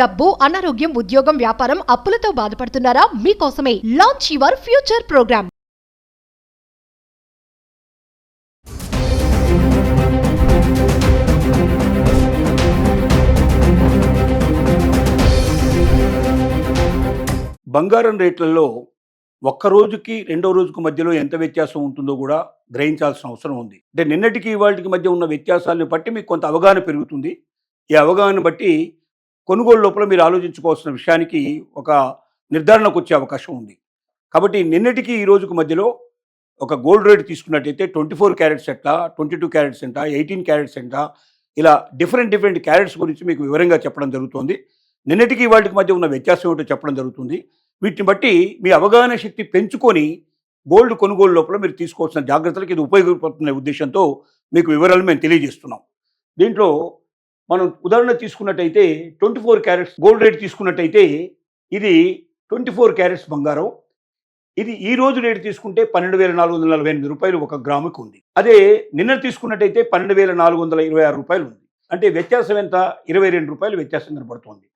డబ్బు, అనారోగ్యం, ఉద్యోగం, వ్యాపారం, అప్పులతో బాధపడుతున్నారా? మీకోసమే లాంచ్ యువర్ ఫ్యూచర్ ప్రోగ్రామ్. బంగారం రేట్లలో ఒక్క రోజుకి రెండో రోజుకు మధ్యలో ఎంత వ్యత్యాసం ఉంటుందో కూడా గ్రహించాల్సిన అవసరం ఉంది. అంటే నిన్నటికి ఇవాళకి మధ్య ఉన్న వ్యత్యాసాలను బట్టి మీకు కొంత అవగాహన పెరుగుతుంది. ఈ అవగాహన బట్టి కొనుగోలు లోపల మీరు ఆలోచించుకోవాల్సిన విషయానికి ఒక నిర్ధారణకు వచ్చే అవకాశం ఉంది. కాబట్టి నిన్నటికి ఈ రోజుకు మధ్యలో ఒక గోల్డ్ రేట్ తీసుకున్నట్టయితే 24 క్యారెట్స్ ఎంత, 22 క్యారెట్స్ ఎంత, 18 క్యారెట్స్ ఎంత, ఇలా డిఫరెంట్ క్యారెట్స్ గురించి మీకు వివరంగా చెప్పడం జరుగుతుంది. నిన్నటికి వాటికి మధ్య ఉన్న వ్యత్యాసం ఏమిటో చెప్పడం జరుగుతుంది. వీటిని బట్టి మీ అవగాహన శక్తి పెంచుకొని గోల్డ్ కొనుగోలు లోపల మీరు తీసుకోవాల్సిన జాగ్రత్తలకు ఇది ఉపయోగపడుతున్న ఉద్దేశంతో మీకు వివరాలు మేము తెలియజేస్తున్నాం. దీంట్లో మనం ఉదాహరణ తీసుకున్నట్టయితే 24 క్యారెట్స్ గోల్డ్ రేట్ తీసుకున్నట్టయితే ఇది 24 క్యారెట్స్ బంగారం. ఇది ఈ రోజు రేటు తీసుకుంటే 12,448 రూపాయలు ఒక గ్రాముకి ఉంది. అదే నిన్న తీసుకున్నట్టయితే 12,426 రూపాయలు ఉంది. అంటే వ్యత్యాసం ఎంత? 22 రూపాయలు వ్యత్యాసం కనబడుతుంది.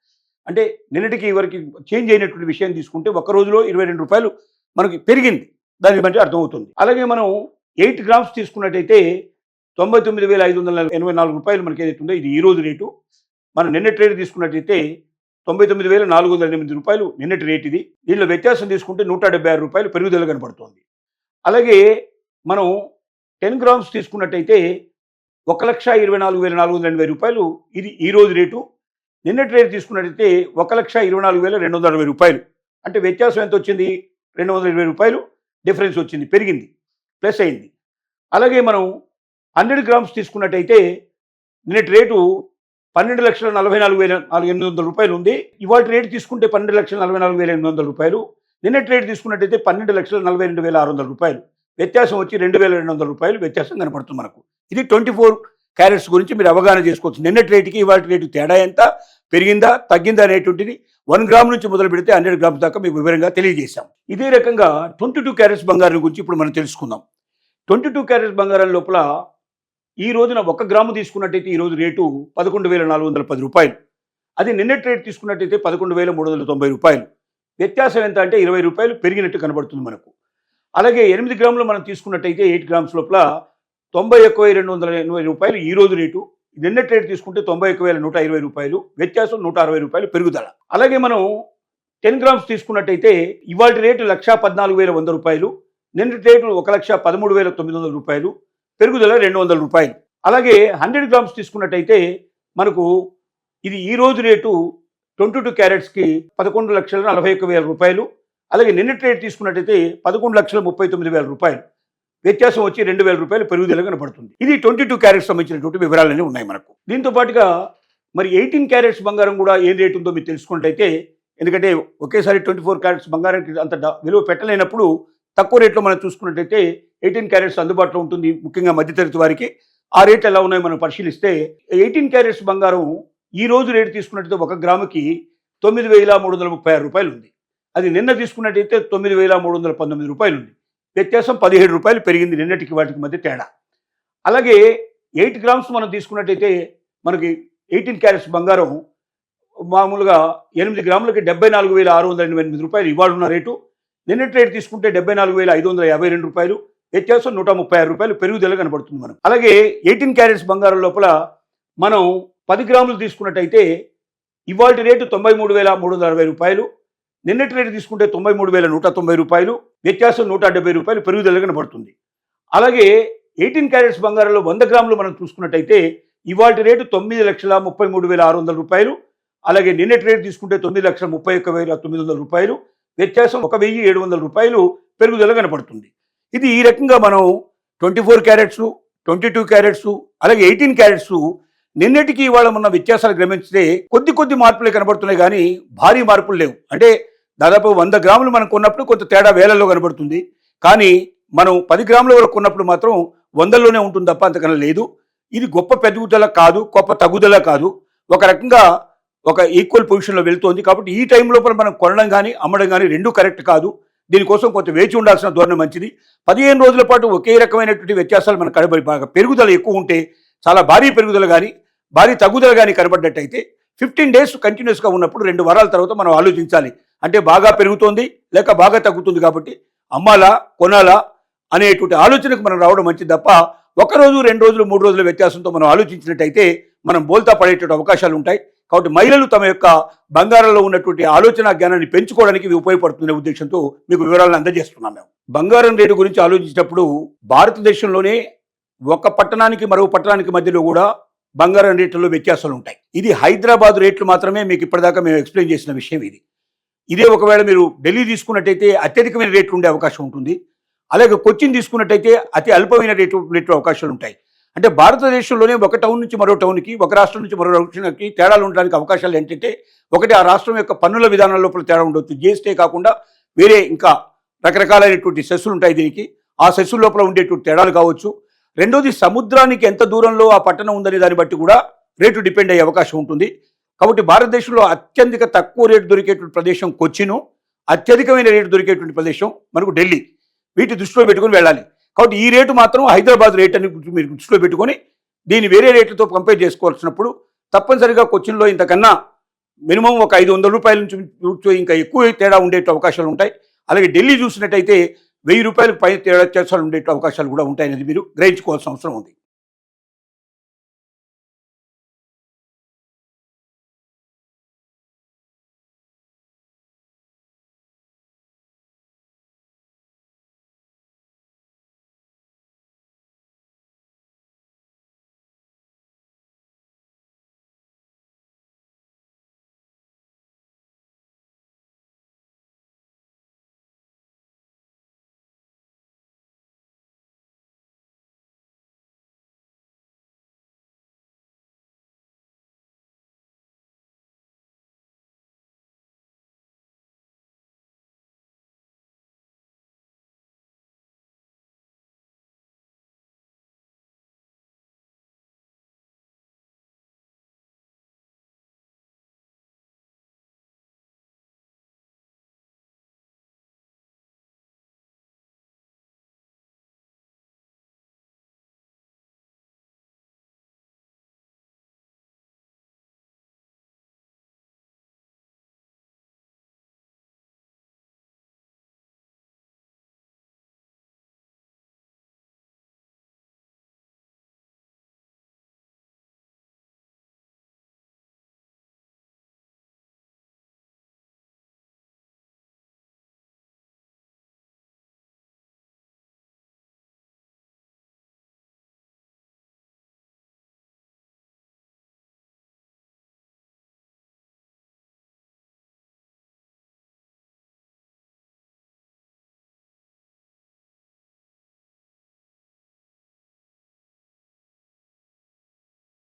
అంటే నిన్నటికి వరకు చేంజ్ అయినటువంటి విషయం తీసుకుంటే ఒక రోజులో 22 రూపాయలు మనకి పెరిగింది. దాన్ని బట్టి అర్థమవుతుంది. అలాగే మనం 8 గ్రామ్స్ తీసుకున్నట్టయితే 99,584 రూపాయలు మనకి ఏదైతే ఉందో ఇది ఈ రోజు రేటు. మనం నిన్నటి రేటు తీసుకున్నట్టయితే 99,408 రూపాయలు నిన్నటి రేట్ ఇది. దీనిలో వ్యత్యాసం తీసుకుంటే 176 రూపాయలు పెరుగుదల కనబడుతుంది. అలాగే మనం 10 గ్రామ్స్ తీసుకున్నట్టయితే 1,24,480 రూపాయలు ఇది ఈ రోజు రేటు. నిన్నటి రేటు తీసుకున్నట్టయితే 1,24,260 రూపాయలు. అంటే వ్యత్యాసం ఎంత వచ్చింది? 220 రూపాయలు డిఫరెన్స్ వచ్చింది, పెరిగింది, ప్లస్ అయింది. అలాగే మనం 100 గ్రామ్స్ తీసుకున్నట్టయితే నిన్నటి రేటు 12,44,800 రూపాయలు ఉంది. ఇవాళ రేటు తీసుకుంటే 12,44,800 రూపాయలు. నిన్నటి రేటు తీసుకున్నట్టయితే 12,42,600 రూపాయలు. వ్యత్యాసం వచ్చి 2,200 రూపాయలు వ్యత్యాసం కనపడుతుంది మనకు. ఇది 24 క్యారెట్స్ గురించి మీరు అవగాహన చేసుకోవచ్చు. నిన్నటి రేటుకి ఇవాళ రేటు తేడా ఎంత, పెరిగిందా తగ్గిందా అనేటువంటిది 1 గ్రామ్ నుంచి మొదలు పెడితే 100 గ్రామ్స్ దాకా మీకు వివరంగా తెలియజేశాం. ఇదే రకంగా 22 క్యారెట్స్ బంగారం గురించి ఇప్పుడు మనం తెలుసుకుందాం. 22 క్యారెట్స్ బంగారం లోపల ఈ రోజున 1 గ్రాము తీసుకున్నట్టయితే ఈ రోజు రేటు 11,410 రూపాయలు. అది నిన్నటి రేటు తీసుకున్నట్టయితే 11,390 రూపాయలు. వ్యత్యాసం ఎంత అంటే 20 రూపాయలు పెరిగినట్టు కనబడుతుంది మనకు. అలాగే 8 గ్రాములు మనం తీసుకున్నట్టయితే 8 గ్రామ్స్ లోపల 91,280 రూపాయలు ఈ రోజు రేటు. నిన్నటి రేటు తీసుకుంటే 91,120 రూపాయలు. వ్యత్యాసం 160 రూపాయలు పెరుగుదల. అలాగే మనం 10 గ్రామ్స్ తీసుకున్నట్టయితే ఇవాళ రేటు 1,14,100 రూపాయలు. నిన్నటి రేటు 1,13,900 రూపాయలు. పెరుగుదల 200 రూపాయలు. అలాగే 100 గ్రామ్స్ తీసుకున్నట్టయితే మనకు ఇది ఈ రోజు రేటు 22 క్యారెట్స్కి 11,41,000 రూపాయలు. అలాగే నిన్నటి రేటు తీసుకున్నట్టయితే 11,39,000 రూపాయలు. వ్యత్యాసం వచ్చి 2,000 రూపాయలు పెరుగుదల కనబడుతుంది. ఇది 22 క్యారెట్స్ సంబంధించినటువంటి వివరాలన్నీ ఉన్నాయి మనకు. దీంతో పాటుగా మరి 18 క్యారెట్స్ బంగారం కూడా ఏం రేటు ఉందో మీరు తెలుసుకున్నట్టయితే, ఎందుకంటే ఒకేసారి 24 క్యారెట్స్ బంగారానికి అంత విలువ పెట్టలేనప్పుడు తక్కువ రేట్లో మనం చూసుకున్నట్టయితే 18 క్యారెట్స్ అందుబాటులో ఉంటుంది, ముఖ్యంగా మధ్యతరగతి వారికి. ఆ రేట్ ఎలా ఉన్నాయో మనం పరిశీలిస్తే 18 క్యారెట్స్ బంగారం ఈ రోజు రేటు తీసుకున్నట్టయితే 1 గ్రాముకి 9,336 రూపాయలు ఉంది. అది నిన్న తీసుకున్నట్టయితే 9,319 రూపాయలు ఉంది. వ్యత్యాసం 17 రూపాయలు పెరిగింది నిన్నటికి వాటికి మధ్య తేడా. అలాగే 8 గ్రామ్స్ మనం తీసుకున్నట్టయితే మనకి 18 క్యారెట్స్ బంగారం మామూలుగా 8 గ్రాములకి 74,688 రూపాయలు ఇవాళ ఉన్న రేటు. నిన్నటి రేటు తీసుకుంటే 74,552 రూపాయలు. వ్యత్యాసం 136 రూపాయలు పెరుగుదల కనబడుతుంది మనం. అలాగే 18 క్యారెట్స్ బంగారం లోపల మనం 10 గ్రాములు తీసుకున్నట్టయితే ఇవాళ రేటు 93,360 రూపాయలు. నిన్నటి రేటు తీసుకుంటే 93,190 రూపాయలు. వ్యత్యాసం 170 రూపాయలు పెరుగుదల కనబడుతుంది. అలాగే 18 క్యారెట్స్ బంగారంలో 100 గ్రాములు మనం చూసుకున్నట్టయితే ఇవాళ రేటు 9,33,600 రూపాయలు. అలాగే నిన్నటి రేటు తీసుకుంటే 9,31,900 రూపాయలు. వ్యత్యాసం 1,700 రూపాయలు పెరుగుదల కనపడుతుంది. ఇది ఈ రకంగా మనం 24 క్యారెట్స్, 22 క్యారెట్స్, అలాగే 18 క్యారెట్స్ నిన్నటికి ఇవాళ ఉన్న వ్యత్యాసాలు గమనిస్తే కొద్ది మార్పులే కనబడుతున్నాయి, కానీ భారీ మార్పులు లేవు. అంటే దాదాపు 100 గ్రాములు మనం కొన్నప్పుడు కొంత తేడా వేలల్లో కనబడుతుంది, కానీ మనం 10 గ్రాముల వరకు కొన్నప్పుడు మాత్రం 100లోనే ఉంటుంది తప్ప అంతకన్నా లేదు. ఇది గొప్ప పెరుగుదల కాదు, గొప్ప తగ్గుదల కాదు, ఒక రకంగా ఒక ఈక్వల్ పొజిషన్లో వెళ్తోంది. కాబట్టి ఈ టైం లోపల మనం కొనడం కానీ అమ్మడం కానీ రెండూ కరెక్ట్ కాదు. దీనికోసం కొంత వేచి ఉండాల్సిన ధోరణి మంచిది. 15 రోజుల పాటు ఒకే రకమైనటువంటి వ్యత్యాసాలు మన కనబడి బాగా పెరుగుదల ఎక్కువ ఉంటే, చాలా భారీ పెరుగుదల కానీ భారీ తగ్గుదల కానీ కనబడ్డట్టయితే 15 డేస్ కంటిన్యూస్గా ఉన్నప్పుడు 2 వారాల తర్వాత మనం ఆలోచించాలి. అంటే బాగా పెరుగుతోంది లేక బాగా తగ్గుతుంది కాబట్టి అమ్మాలా కొనాలా అనేటువంటి ఆలోచనకు మనం రావడం మంచిది తప్ప 1 రోజు 2 రోజులు 3 రోజుల వ్యత్యాసంతో మనం ఆలోచించినట్టయితే మనం బోల్తా పడేటువంటి అవకాశాలు ఉంటాయి. కాబట్టి మహిళలు తమ యొక్క బంగారంలో ఉన్నటువంటి ఆలోచన జ్ఞానాన్ని పెంచుకోవడానికి ఇవి ఉపయోగపడుతున్న ఉద్దేశంతో మీకు వివరాలను అందజేస్తున్నాం. మేము బంగారం రేటు గురించి ఆలోచించినప్పుడు భారతదేశంలోనే ఒక పట్టణానికి మరో పట్టణానికి మధ్యలో కూడా బంగారం రేట్లలో వ్యత్యాసాలు ఉంటాయి. ఇది హైదరాబాద్ రేట్లు మాత్రమే మీకు ఇప్పటిదాకా మేము ఎక్స్ప్లెయిన్ చేసిన విషయం ఇది. ఇదే ఒకవేళ మీరు ఢిల్లీ తీసుకున్నట్టయితే అత్యధికమైన రేట్లు ఉండే అవకాశం ఉంటుంది. అలాగే కొచ్చిన్ తీసుకున్నట్టయితే అతి అల్పమైన రేట్లు అవకాశాలు ఉంటాయి. అంటే భారతదేశంలోనే ఒక టౌన్ నుంచి మరో టౌన్కి, ఒక రాష్ట్రం నుంచి మరో రాష్ట్రానికి తేడాలు ఉండడానికి అవకాశాలు ఏంటంటే, ఒకటి ఆ రాష్ట్రం యొక్క పన్నుల విధానం లోపల తేడా ఉండొచ్చు. జీఎస్టీ కాకుండా వేరే ఇంకా రకరకాలైనటువంటి సెస్సులు ఉంటాయి దీనికి. ఆ సెస్సుల లోపల ఉండేటువంటి తేడాలు కావచ్చు. రెండోది సముద్రానికి ఎంత దూరంలో ఆ పట్టణం ఉందనే దాన్ని బట్టి కూడా రేటు డిపెండ్ అయ్యే అవకాశం ఉంటుంది. కాబట్టి భారతదేశంలో అత్యధిక తక్కువ రేటు దొరికేటువంటి ప్రదేశం కొచ్చిను, అత్యధికమైన రేటు దొరికేటువంటి ప్రదేశం మనకు ఢిల్లీ. వీటి దృష్టిలో పెట్టుకుని వెళ్ళాలి. కాబట్టి ఈ రేటు మాత్రం హైదరాబాద్ రేట్ అని మీరు దృష్టిలో పెట్టుకొని దీన్ని వేరే రేట్లతో కంపేర్ చేసుకోవాల్సినప్పుడు తప్పనిసరిగా కొచ్చిన్లో ఇంతకన్నా మినిమం ఒక 500 రూపాయల నుంచి ఇంకా ఎక్కువ తేడా ఉండే అవకాశాలు ఉంటాయి. అలాగే ఢిల్లీ చూసినట్టయితే 1000 రూపాయలకు పైన తేడా చేసాలు ఉండే అవకాశాలు కూడా ఉంటాయనేది మీరు గ్రహించుకోవాల్సిన అవసరం ఉంది.